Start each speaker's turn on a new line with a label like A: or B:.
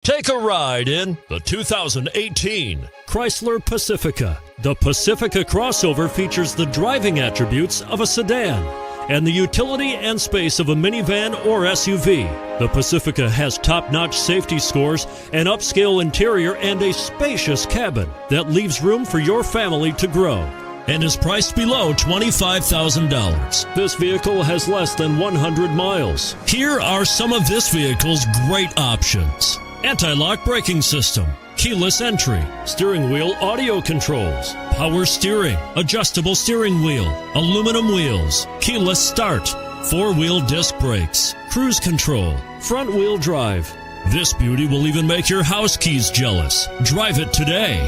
A: Take a ride in the 2018 Chrysler Pacifica. The Pacifica crossover features the driving attributes of a sedan and the utility and space of a minivan or SUV. The Pacifica has top-notch safety scores, an upscale interior, and a spacious cabin that leaves room for your family to grow, and is priced below $25,000. This vehicle has less than 100 miles. Here are some of this vehicle's great options: anti-lock braking system, keyless entry, steering wheel audio controls, power steering, adjustable steering wheel, aluminum wheels, keyless start, four-wheel disc brakes, cruise control, front-wheel drive. This beauty will even make your house keys jealous. Drive it today.